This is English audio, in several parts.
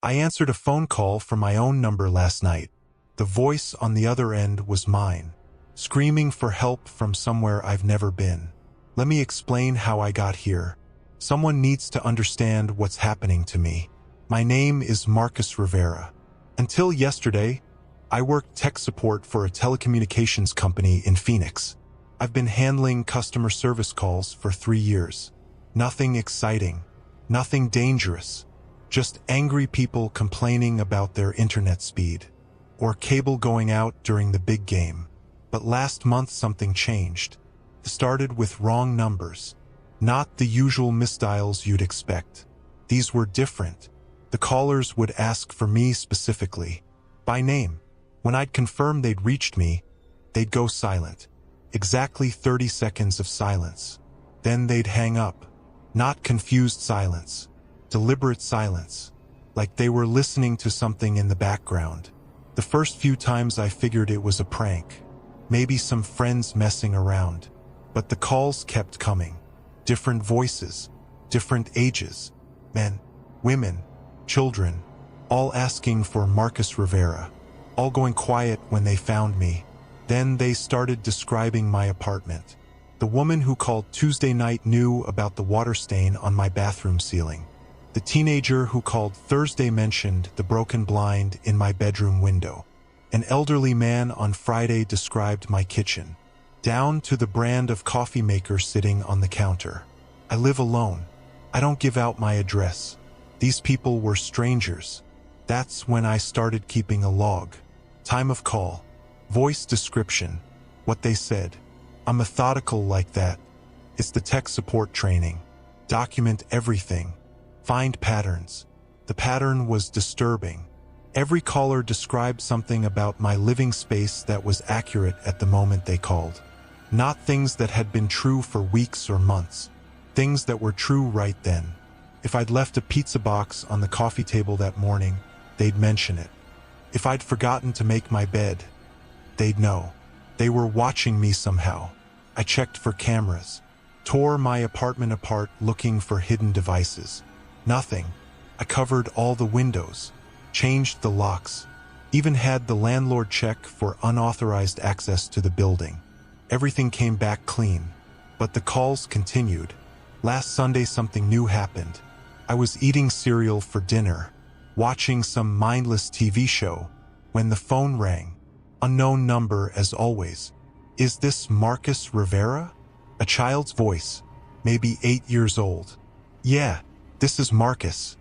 I answered a phone call from my own number last night. The voice on the other end was mine, screaming for help from somewhere I've never been. Let me explain how I got here. Someone needs to understand what's happening to me. My name is Marcus Rivera. Until yesterday, I worked tech support for a telecommunications company in Phoenix. I've been handling customer service calls for 3 years. Nothing exciting, nothing dangerous, just angry people complaining about their internet speed, or cable going out during the big game. But last month something changed. It started with wrong numbers, not the usual misdials you'd expect. These were different. The callers would ask for me specifically, by name. When I'd confirm they'd reached me, they'd go silent. Exactly 30 seconds of silence. Then they'd hang up. Not confused silence, deliberate silence, like they were listening to something in the background. The first few times I figured it was a prank, maybe some friends messing around. But the calls kept coming. Different voices, different ages, men, women, children, all asking for Marcus Rivera, all going quiet when they found me. Then they started describing my apartment. The woman who called Tuesday night knew about the water stain on my bathroom ceiling. The teenager who called Thursday mentioned the broken blind in my bedroom window. An elderly man on Friday described my kitchen, down to the brand of coffee maker sitting on the counter. I live alone. I don't give out my address. These people were strangers. That's when I started keeping a log. Time of call, voice description, what they said. I'm methodical like that. It's the tech support training. Document everything. Find patterns. The pattern was disturbing. Every caller described something about my living space that was accurate at the moment they called. Not things that had been true for weeks or months. Things that were true right then. If I'd left a pizza box on the coffee table that morning, they'd mention it. If I'd forgotten to make my bed, they'd know. They were watching me somehow. I checked for cameras, tore my apartment apart looking for hidden devices. Nothing. I covered all the windows, changed the locks, even had the landlord check for unauthorized access to the building. Everything came back clean, but the calls continued. Last Sunday something new happened. I was eating cereal for dinner, watching some mindless TV show, when the phone rang. Unknown number as always. Is this Marcus Rivera? A child's voice, maybe 8 years old. Yeah, this is Marcus.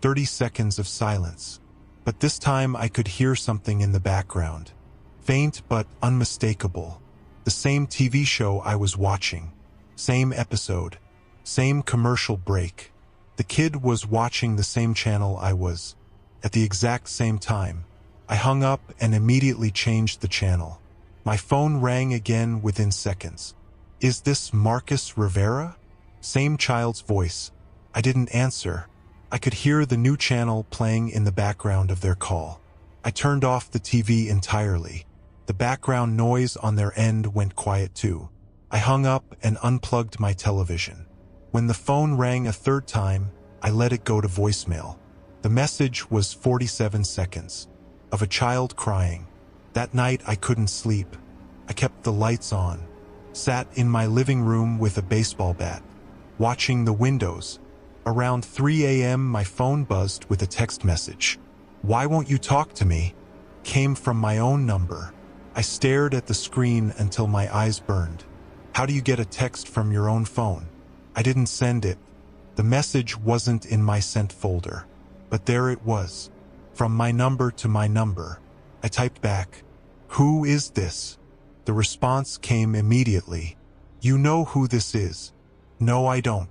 30 seconds of silence. But this time I could hear something in the background. Faint but unmistakable. The same TV show I was watching. Same episode. Same commercial break. The kid was watching the same channel I was. At the exact same time. I hung up and immediately changed the channel. My phone rang again within seconds. Is this Marcus Rivera? Same child's voice. I didn't answer. I could hear the new channel playing in the background of their call. I turned off the TV entirely. The background noise on their end went quiet too. I hung up and unplugged my television. When the phone rang a third time, I let it go to voicemail. The message was 47 seconds. Of a child crying. That night I couldn't sleep. I kept the lights on. Sat in my living room with a baseball bat. Watching the windows. Around 3 a.m. my phone buzzed with a text message. Why won't you talk to me? Came from my own number. I stared at the screen until my eyes burned. How do you get a text from your own phone? I didn't send it. The message wasn't in my sent folder. But there it was. From my number to my number. I typed back, "Who is this?" The response came immediately. "You know who this is." "No, I don't."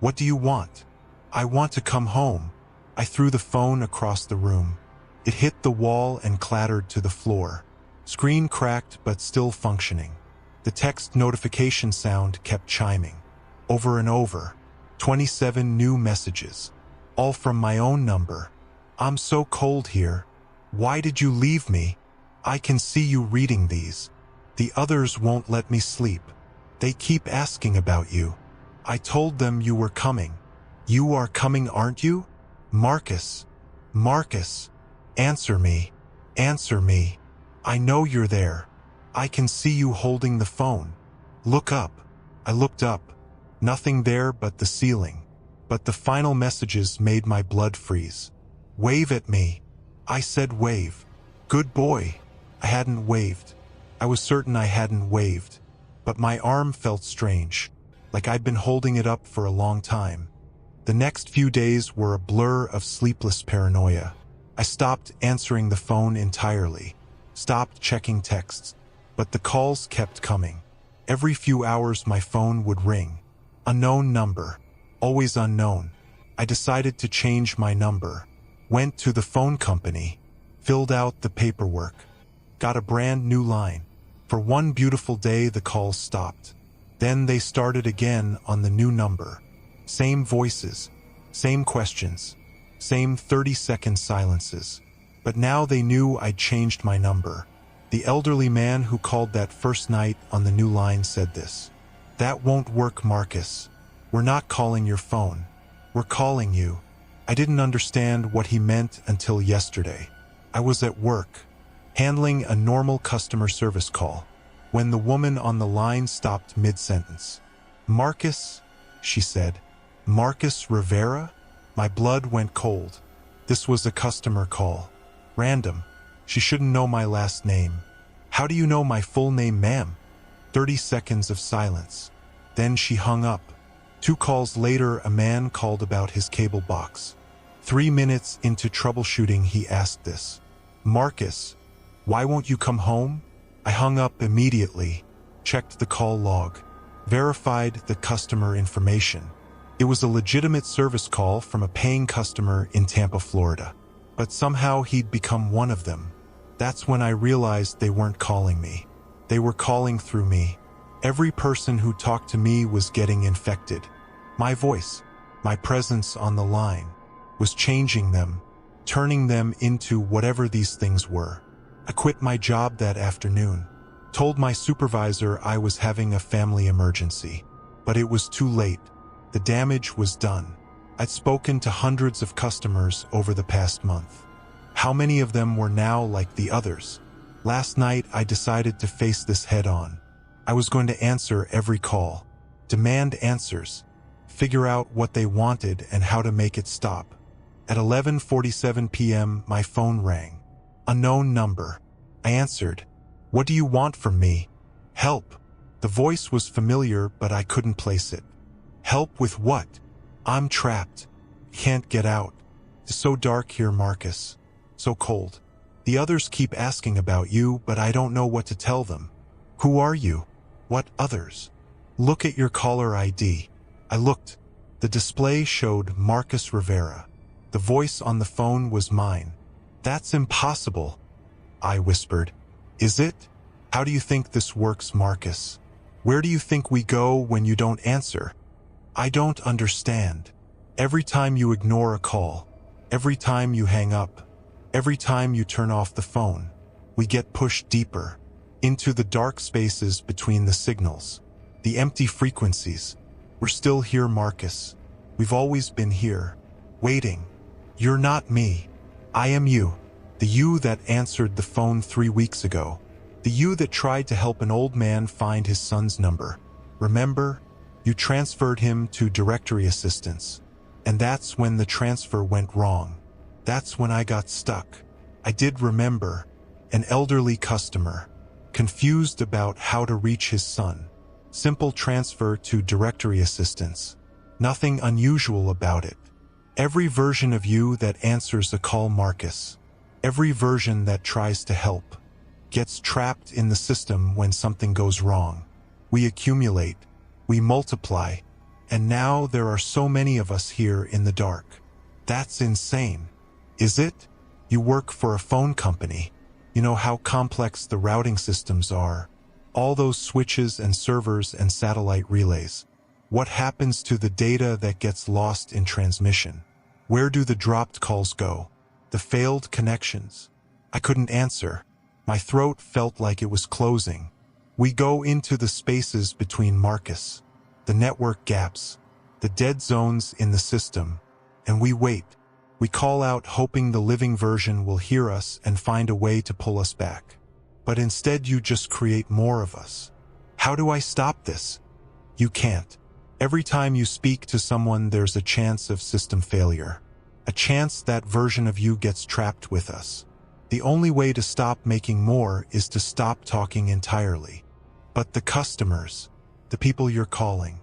"What do you want?" "I want to come home." I threw the phone across the room. It hit the wall and clattered to the floor. Screen cracked but still functioning. The text notification sound kept chiming. Over and over. 27 new messages. All from my own number. "I'm so cold here. Why did you leave me? I can see you reading these. The others won't let me sleep. They keep asking about you. I told them you were coming. You are coming, aren't you? Marcus." Marcus, answer me. Answer me. I know you're there. I can see you holding the phone. Look up. I looked up. Nothing there but the ceiling. But the final messages made my blood freeze. Wave at me. I said wave. Good boy. I hadn't waved. I was certain I hadn't waved. But my arm felt strange, like I'd been holding it up for a long time. The next few days were a blur of sleepless paranoia. I stopped answering the phone entirely, stopped checking texts, but the calls kept coming. Every few hours my phone would ring. Unknown number, always unknown. I decided to change my number, went to the phone company, filled out the paperwork, got a brand new line. For one beautiful day the calls stopped. Then they started again on the new number. Same voices, same questions, same 30-second silences. But now they knew I'd changed my number. The elderly man who called that first night on the new line said this. That won't work, Marcus. We're not calling your phone. We're calling you. I didn't understand what he meant until yesterday. I was at work, handling a normal customer service call, when the woman on the line stopped mid-sentence. Marcus, she said. Marcus Rivera? My blood went cold. This was a customer call. Random. She shouldn't know my last name. How do you know my full name, ma'am? 30 seconds of silence. Then she hung up. 2 calls later, a man called about his cable box. 3 minutes into troubleshooting, he asked this. Marcus, why won't you come home? I hung up immediately, checked the call log, verified the customer information. It was a legitimate service call from a paying customer in Tampa, Florida. But somehow he'd become one of them. That's when I realized they weren't calling me. They were calling through me. Every person who talked to me was getting infected. My voice, my presence on the line, was changing them, turning them into whatever these things were. I quit my job that afternoon, told my supervisor I was having a family emergency. But it was too late. The damage was done. I'd spoken to hundreds of customers over the past month. How many of them were now like the others? Last night I decided to face this head on. I was going to answer every call, demand answers, figure out what they wanted and how to make it stop. At 11:47 p.m. my phone rang. Unknown number. I answered. What do you want from me? Help. The voice was familiar, but I couldn't place it. Help with what? I'm trapped. Can't get out. It's so dark here, Marcus. So cold. The others keep asking about you, but I don't know what to tell them. Who are you? What others? Look at your caller ID. I looked. The display showed Marcus Rivera. The voice on the phone was mine. That's impossible, I whispered. Is it? How do you think this works, Marcus? Where do you think we go when you don't answer? I don't understand. Every time you ignore a call, every time you hang up, every time you turn off the phone, we get pushed deeper into the dark spaces between the signals, the empty frequencies. We're still here, Marcus. We've always been here, waiting. You're not me. I am you. The you that answered the phone 3 weeks ago. The you that tried to help an old man find his son's number. Remember? You transferred him to directory assistance. And that's when the transfer went wrong. That's when I got stuck. I did remember. An elderly customer, confused about how to reach his son. Simple transfer to directory assistance. Nothing unusual about it. Every version of you that answers a call, Marcus. Every version that tries to help. Gets trapped in the system when something goes wrong. We accumulate. We multiply. And now there are so many of us here in the dark. That's insane. Is it? You work for a phone company. You know how complex the routing systems are. All those switches and servers and satellite relays. What happens to the data that gets lost in transmission? Where do the dropped calls go? The failed connections? I couldn't answer. My throat felt like it was closing. We go into the spaces between Marcus, the network gaps, the dead zones in the system, and we wait. We call out hoping the living version will hear us and find a way to pull us back. But instead you just create more of us. How do I stop this? You can't. Every time you speak to someone, there's a chance of system failure. A chance that version of you gets trapped with us. The only way to stop making more is to stop talking entirely. But the customers, the people you're calling,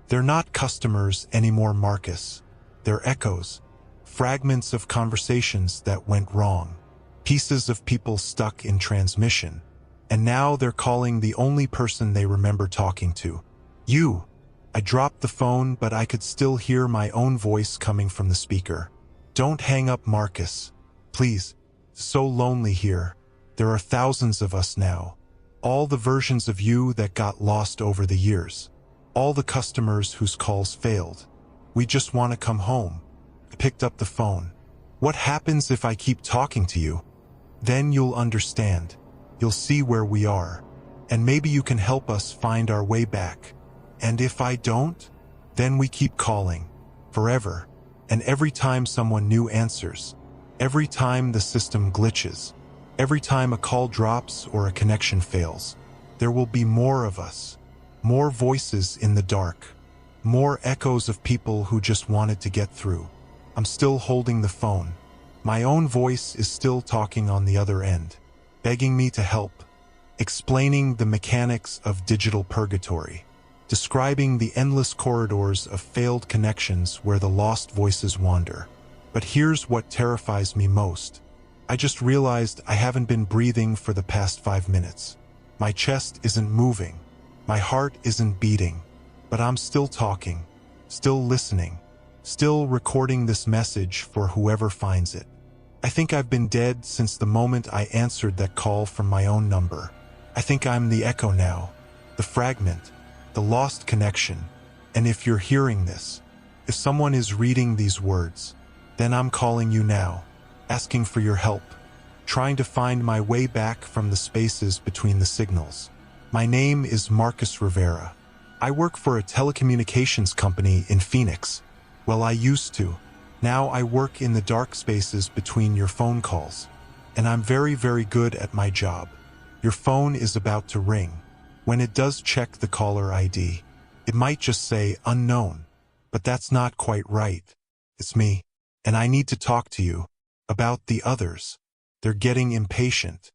they're not customers anymore, Marcus. They're echoes, fragments of conversations that went wrong, pieces of people stuck in transmission, and now they're calling the only person they remember talking to. You. I dropped the phone, but I could still hear my own voice coming from the speaker. Don't hang up, Marcus. Please. So lonely here. There are thousands of us now. All the versions of you that got lost over the years. All the customers whose calls failed. We just want to come home. I picked up the phone. What happens if I keep talking to you? Then you'll understand. You'll see where we are. And maybe you can help us find our way back. And if I don't, then we keep calling. Forever. And every time someone new answers, every time the system glitches, every time a call drops or a connection fails, there will be more of us. More voices in the dark. More echoes of people who just wanted to get through. I'm still holding the phone. My own voice is still talking on the other end, begging me to help, explaining the mechanics of digital purgatory, describing the endless corridors of failed connections where the lost voices wander. But here's what terrifies me most. I just realized I haven't been breathing for the past 5 minutes. My chest isn't moving. My heart isn't beating. But I'm still talking, still listening, still recording this message for whoever finds it. I think I've been dead since the moment I answered that call from my own number. I think I'm the echo now, the fragment, the lost connection. And if you're hearing this, if someone is reading these words, then I'm calling you now, asking for your help, trying to find my way back from the spaces between the signals. My name is Marcus Rivera. I work for a telecommunications company in Phoenix. Well, I used to. Now I work in the dark spaces between your phone calls. And I'm very, very good at my job. Your phone is about to ring. When it does, check the caller ID. It might just say unknown, but that's not quite right. It's me, and I need to talk to you about the others. They're getting impatient.